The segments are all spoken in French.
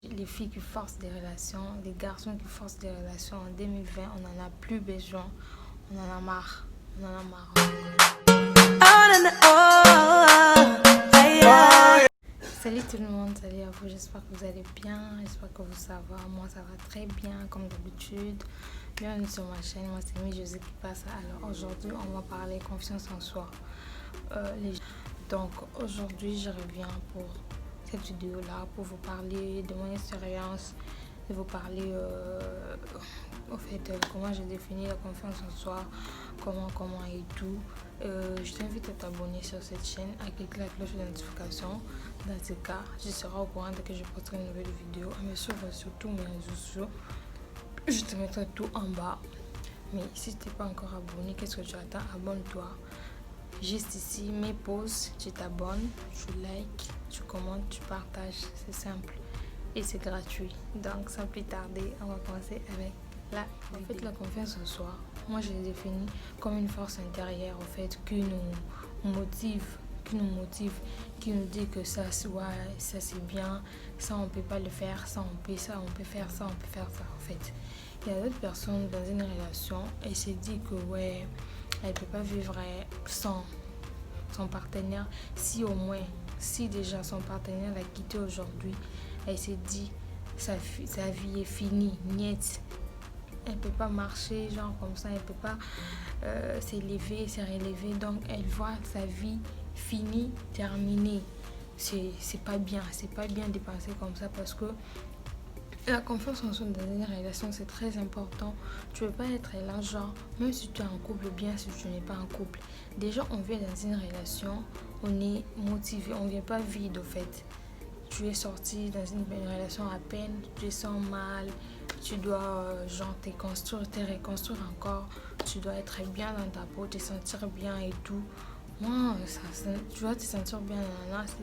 Les filles qui forcent des relations, les garçons qui forcent des relations en 2020, on n'en a plus besoin. On en a marre. On en a marre. Salut tout le monde, salut à vous, j'espère que vous allez bien, j'espère que ça va. Moi ça va très bien comme d'habitude. Bienvenue sur ma chaîne, moi c'est José qui passe. Alors aujourd'hui on va parler confiance en soi. Donc aujourd'hui je reviens pour cette vidéo là pour vous parler de mon expérience, de vous parler comment j'ai défini la confiance en soi, comment et tout. Je t'invite à t'abonner sur cette chaîne, à cliquer la cloche de notification. Dans ce cas, je serai au courant dès que je posterai une nouvelle vidéo. À me suivre sur tous mes réseaux sociaux. Je te mettrai tout en bas. Mais si tu n'es pas encore abonné, qu'est-ce que tu attends? Abonne-toi. Juste ici, mes posts, tu t'abonnes, tu likes, tu commentes, tu partages. C'est simple et c'est gratuit. Donc, sans plus tarder, on va commencer avec la vidéo. En fait, la confiance en soi, moi je l'ai définie comme une force intérieure en fait qui nous motive, qui nous dit que ça c'est bien, ça on peut pas le faire, ça on peut faire ça en fait. Il y a d'autres personnes dans une relation et se dit que ouais, elle peut pas vivre sans son partenaire, si déjà son partenaire l'a quitté aujourd'hui, elle s'est dit sa vie est finie, niet. Elle peut pas marcher genre comme ça, elle peut pas s'élever, se relever, donc elle voit sa vie finie, terminée. C'est pas bien de penser comme ça parce que la confiance en soi dans une relation c'est très important. Tu veux pas être là genre, même si tu es en couple, bien si tu n'es pas en couple. Déjà on vient dans une relation, on est motivé, on vient pas vide au fait. Tu es sorti dans une relation à peine, tu te sens mal, tu dois te reconstruire encore, tu dois être bien dans ta peau, te sentir bien et tout. Moi, tu vas te sentir bien,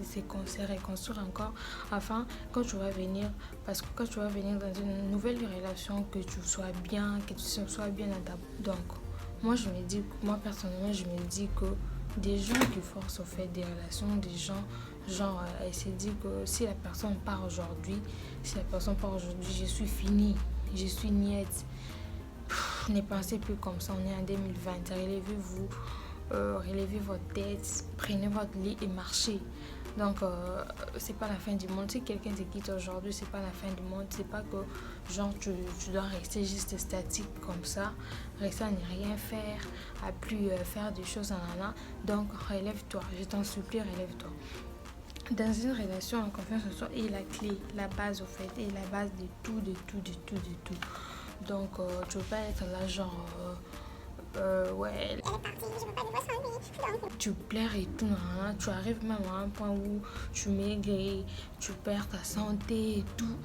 c'est reconstruire encore afin quand tu vas venir, parce que quand tu vas venir dans une nouvelle relation, que tu sois bien, que tu sois bien dans ta peau. Donc, moi personnellement, je me dis que des gens qui forcent au fait des relations, des gens, genre, elle s'est dit que si la personne part aujourd'hui, je suis finie, je suis niette. Ne pensez plus comme ça, on est en 2020, relevez-vous, relevez votre tête, prenez votre lit et marchez. Donc, c'est pas la fin du monde. Si quelqu'un te quitte aujourd'hui, c'est pas la fin du monde. C'est pas que genre tu dois rester juste statique comme ça, rester à ne rien faire, à plus faire des choses en allant. Donc, relève-toi. Je t'en supplie, relève-toi. Dans une relation, la confiance en soi est la clé, la base au fait, et la base de tout. Donc, tu veux pas être là genre ouais, tu plaires et tout, tu arrives même à un point où tu maigris, tu perds ta santé et tout.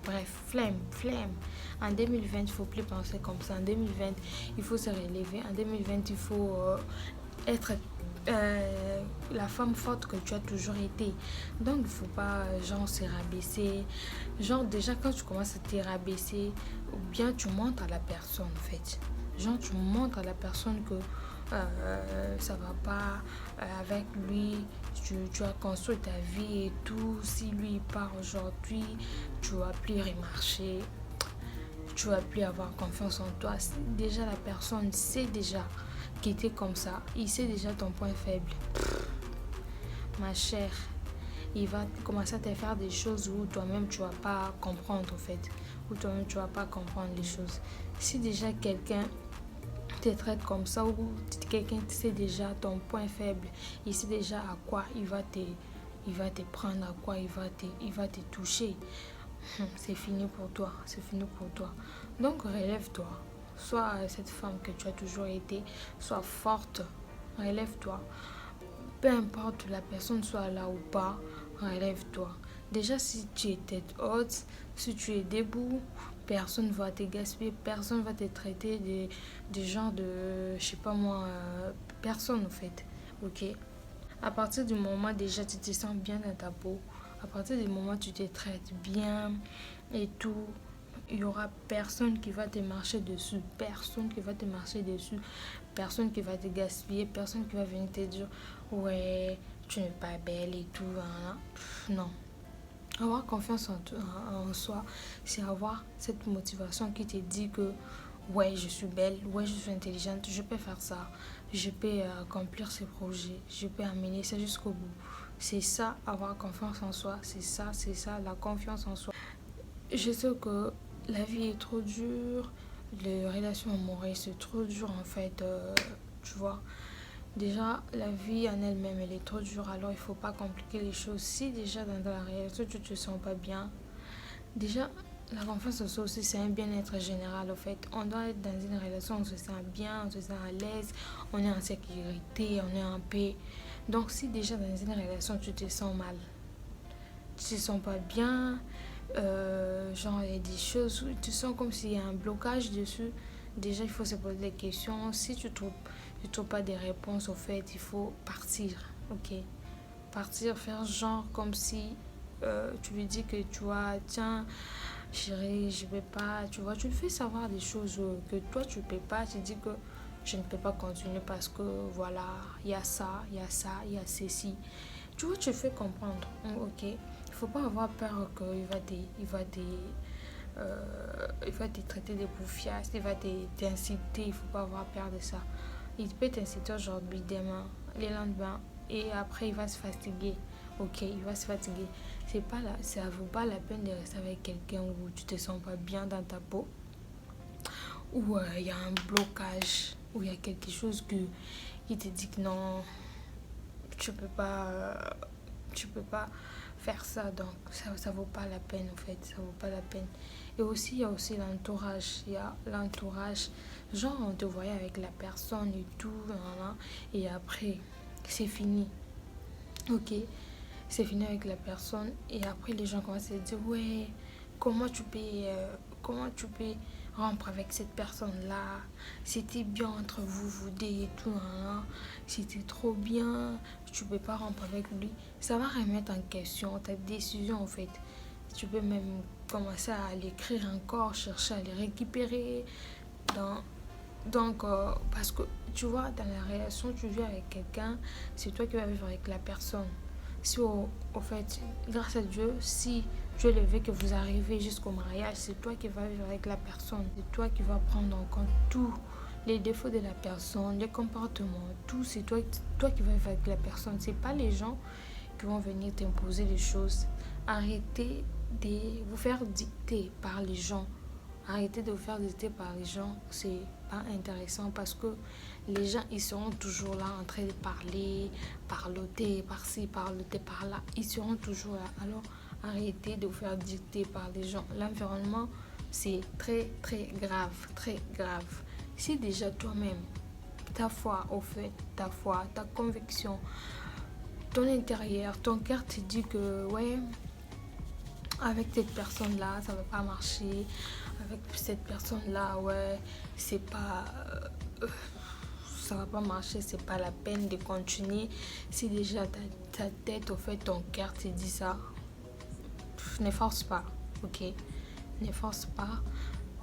Bref, flemme. En 2020, il faut plus penser comme ça. En 2020, il faut se relever. En 2020, il faut être la femme forte que tu as toujours été. Donc, il faut pas genre se rabaisser. Genre, déjà, quand tu commences à te rabaisser, ou bien tu montres à la personne en fait. Genre, tu montres à la personne que ça va pas avec lui, tu as construit ta vie et tout. Si lui il part aujourd'hui, tu vas plus remarcher, tu vas plus avoir confiance en toi. Déjà la personne sait déjà qu'il était comme ça, il sait déjà ton point faible. Ma chère, il va commencer à te faire des choses où toi-même tu vas pas comprendre en fait, où toi-même tu vas pas comprendre les choses. Si déjà quelqu'un te traite comme ça, ou quelqu'un sait déjà ton point faible, il sait déjà à quoi il va te prendre, à quoi il va te toucher, c'est fini pour toi, Donc relève-toi, sois cette femme que tu as toujours été, sois forte, relève-toi. Peu importe la personne soit là ou pas, relève-toi. Déjà, si tu es tête haute, si tu es debout, personne ne va te gaspiller, personne ne va te traiter de genre de, je sais pas moi, personne en fait. Ok? À partir du moment déjà tu te sens bien dans ta peau, à partir du moment où tu te traites bien et tout, il y aura personne qui va te marcher dessus, personne qui va te gaspiller, personne qui va venir te dire ouais, tu n'es pas belle et tout, hein. Non, Avoir confiance en soi, c'est avoir cette motivation qui te dit que ouais, je suis belle, ouais, je suis intelligente, je peux faire ça, je peux accomplir ces projets, je peux amener ça jusqu'au bout. C'est ça, avoir confiance en soi, c'est ça, la confiance en soi. Je sais que la vie est trop dure, les relations amoureuses c'est trop dur en fait, tu vois. Déjà, la vie en elle-même, elle est trop dure, alors il faut pas compliquer les choses. Si déjà dans la relation tu te sens pas bien, déjà la confiance en soi aussi c'est un bien-être général en fait. On doit être dans une relation, on se sent bien, on se sent à l'aise, on est en sécurité, on est en paix. Donc si déjà dans une relation tu te sens mal, tu te sens pas bien, genre il y a des choses où tu sens comme s'il y a un blocage dessus, déjà il faut se poser des questions. Si tu trouves pas des réponses au fait, il faut partir, ok. Partir, faire genre comme si tu lui dis que tu vois, tiens chérie, je peux pas, tu vois, tu lui fais savoir des choses que toi tu peux pas, tu dis que je ne peux pas continuer parce que voilà, il y a ça, il y a ça, il y a ceci. Tu vois, tu fais comprendre, ok. Il faut pas avoir peur qu'il va il va te traiter de bouffiasse, il va t'inciter, il faut pas avoir peur de ça. Il peut t'inciter aujourd'hui, demain, le lendemain, et après il va se fatiguer. Ok, il va se fatiguer. C'est pas là, ça vaut pas la peine de rester avec quelqu'un où tu te sens pas bien dans ta peau, où il y a un blocage, où il y a quelque chose qui te dit que non, tu peux pas, tu peux pas faire ça, donc ça vaut pas la peine en fait, ça vaut pas la peine. Et aussi il y a aussi l'entourage, il y a l'entourage, genre on te voyait avec la personne et tout, voilà, et après c'est fini, ok, c'est fini avec la personne et après les gens commencent à se dire ouais, comment tu peux rompre avec cette personne là, c'était bien entre vous deux et tout, hein, c'était trop bien, tu peux pas rompre avec lui. Ça va remettre en question ta décision en fait. Tu peux même commencer à l'écrire encore, chercher à les récupérer dans donc, parce que tu vois, dans la relation, tu vis avec quelqu'un, c'est toi qui vas vivre avec la personne. Si au fait, grâce à Dieu, si Dieu le veut que vous arrivez jusqu'au mariage, c'est toi qui vas vivre avec la personne. C'est toi qui vas prendre en compte tous les défauts de la personne, les comportements, tout. C'est toi qui vas vivre avec la personne. C'est pas les gens qui vont venir t'imposer les choses. Arrêtez de vous faire dicter par les gens. Arrêtez de vous faire dicter par les gens, c'est pas intéressant parce que les gens ils seront toujours là en train de parler, parloter par-ci, parloter par-là, ils seront toujours là. Alors arrêtez de vous faire dicter par les gens. L'environnement c'est très très grave, très grave. Si déjà toi-même, ta foi au fait, ta foi, ta conviction, ton intérieur, ton cœur te dit que ouais, avec cette personne-là, ça va pas marcher. Avec cette personne-là, ouais, c'est pas. Ça va pas marcher, c'est pas la peine de continuer. Si déjà ta tête, au fait, ton cœur te dit ça, ne force pas, ok? Ne force pas.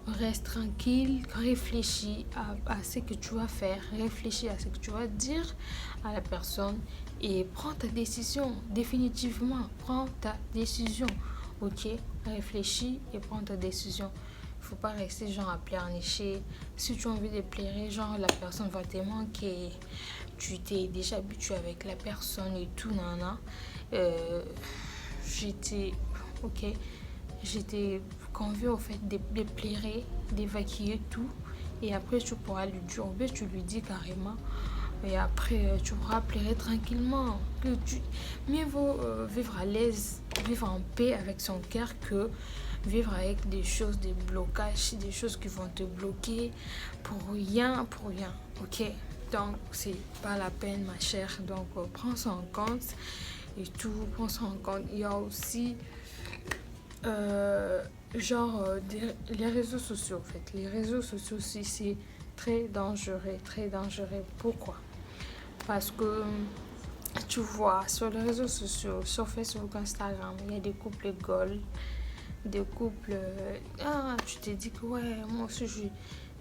Reste tranquille, réfléchis à ce que tu vas faire, réfléchis à ce que tu vas dire à la personne et prends ta décision. Définitivement, prends ta décision. Ok, réfléchis et prends ta décision. Il ne faut pas rester genre à pleurnicher. Si tu as envie de pleurer, genre la personne va te manquer. Tu t'es déjà habitué avec la personne et tout, nana. J'étais, ok, j'étais convie au fait de pleurer, d'évacuer tout. Et après, tu pourras lui dire, tu lui dis carrément. Et après, tu pourras pleurer tranquillement. Mieux vaut vivre à l'aise, vivre en paix avec son cœur que vivre avec des choses, des blocages, des choses qui vont te bloquer pour rien, pour rien. Ok? Donc, c'est pas la peine, ma chère. Donc, prends ça en compte et tout, prends ça en compte. Il y a aussi les réseaux sociaux en fait. Les réseaux sociaux aussi c'est très dangereux, très dangereux. Pourquoi? Parce que tu vois sur les réseaux sociaux, sur Facebook, Instagram, il y a des couples gold, des couples tu te dis que ouais, moi aussi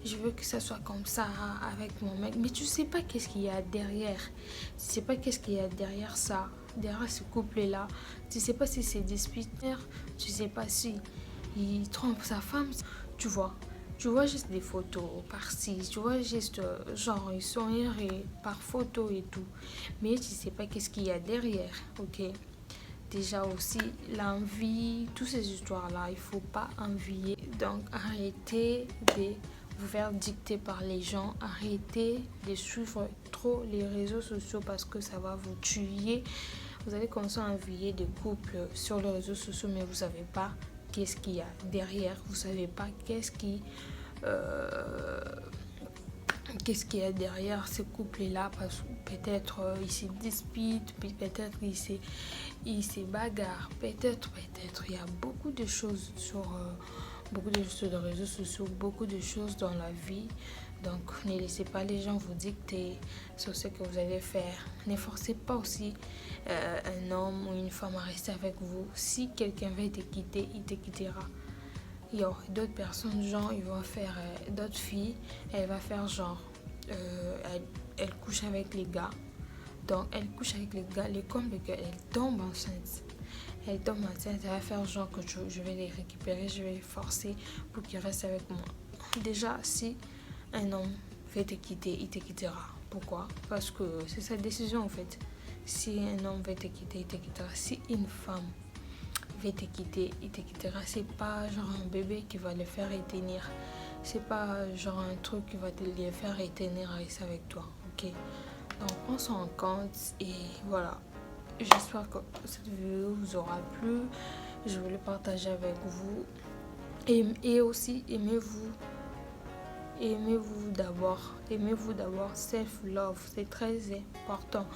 je veux que ça soit comme ça avec mon mec, mais tu sais pas qu'est-ce qu'il y a derrière. Tu sais pas qu'est-ce qu'il y a derrière ça. derrière ce couple-là. Tu sais pas si c'est disputaire, tu sais pas si il trompe sa femme, tu vois. Tu vois juste des photos par-ci, tu vois juste genre ils sont errés par photo et tout. Mais tu sais pas qu'est-ce qu'il y a derrière, ok? Déjà aussi, l'envie, toutes ces histoires-là, il faut pas envier. Donc arrêtez de vous faire dicter par les gens, arrêtez de suivre trop les réseaux sociaux parce que ça va vous tuer. Vous allez commencer à envier des couples sur les réseaux sociaux, mais vous savez pas qu'est-ce qu'il y a derrière, vous savez pas qu'est-ce qu'il y a derrière ce couple-là, parce que peut-être ils se disputent, puis peut-être ils se bagarrent, peut-être, il y a beaucoup de choses sur les réseaux sociaux, beaucoup de choses dans la vie. Donc ne laissez pas les gens vous dicter sur ce que vous allez faire. Ne forcez pas aussi un homme ou une femme à rester avec vous. Si quelqu'un veut te quitter, il te quittera. Il y a d'autres personnes, genre, ils vont faire, d'autres filles, elle va faire genre, elle couche avec les gars. Donc, elle couche avec les gars, comme les gars, elle tombe enceinte. Elle tombe enceinte, elle va faire genre que je vais les récupérer, je vais les forcer pour qu'ils restent avec moi. Déjà, si un homme veut te quitter, il te quittera. Pourquoi? Parce que c'est sa décision en fait. Si un homme veut te quitter, il te quittera. Si une femme veut te quitter, il te quittera. C'est pas genre un bébé qui va le faire retenir. C'est pas genre un truc qui va te le faire retenir avec toi. Ok? Donc prends ça en compte et voilà. J'espère que cette vidéo vous aura plu. Je voulais partager avec vous. Et aussi aimez-vous. Aimez-vous d'abord. Aimez-vous d'abord. Self-love, c'est très important.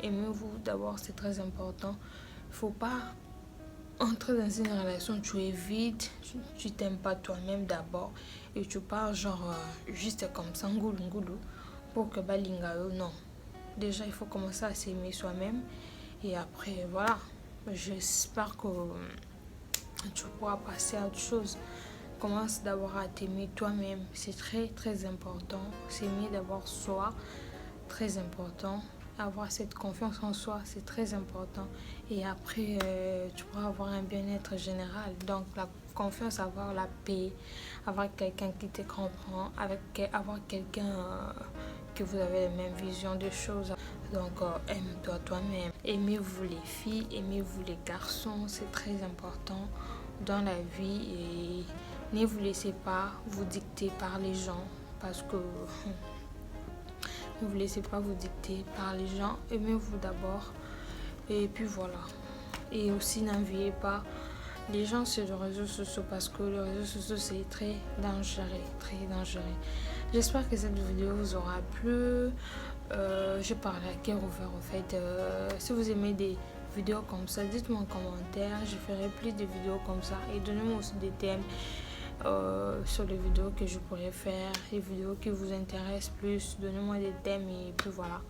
Aimez-vous d'abord, c'est très important. Il faut pas entrer dans une relation, tu es vide, tu t'aimes pas toi-même d'abord et tu pars genre juste comme ça, ngoulou, pour que balingao, non. Déjà, il faut commencer à s'aimer soi-même et après, voilà. J'espère que tu pourras passer à autre chose. Commence d'abord à t'aimer toi-même, c'est très très important. S'aimer d'abord soi, très important. Avoir cette confiance en soi, c'est très important. Et après, tu pourras avoir un bien-être général. Donc, la confiance, avoir la paix, avoir quelqu'un qui te comprend, avoir quelqu'un que vous avez la même vision des choses. Donc, aime-toi toi-même. Aimez-vous les filles, aimez-vous les garçons, c'est très important dans la vie. Et ne vous laissez pas vous dicter par les gens parce que ne vous laissez pas vous dicter par les gens. Aimez-vous d'abord. Et puis voilà. Et aussi n'enviez pas les gens sur les réseaux sociaux parce que les réseaux sociaux c'est très dangereux. Très dangereux. J'espère que cette vidéo vous aura plu. Je parle à cœur ouvert en fait. Si vous aimez des vidéos comme ça, dites-moi en commentaire. Je ferai plus de vidéos comme ça. Et donnez-moi aussi des thèmes. Sur les vidéos que je pourrais faire, les vidéos qui vous intéressent plus, donnez-moi des thèmes et puis voilà,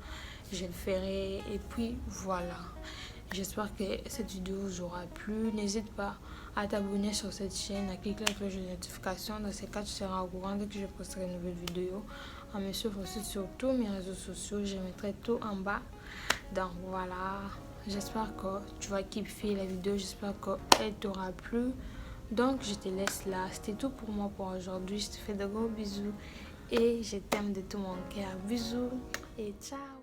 je le ferai. Et puis voilà, j'espère que cette vidéo vous aura plu. N'hésite pas à t'abonner sur cette chaîne, à cliquer la cloche de notification. Dans ces cas, tu seras au courant dès que je posterai une nouvelle vidéo. À me suivre aussi sur tous mes réseaux sociaux, je mettrai tout en bas. Donc voilà, j'espère que tu vas kiffer la vidéo, j'espère qu'elle t'aura plu. Donc je te laisse là, c'était tout pour moi pour aujourd'hui. Je te fais de gros bisous et je t'aime de tout mon cœur. Bisous et ciao.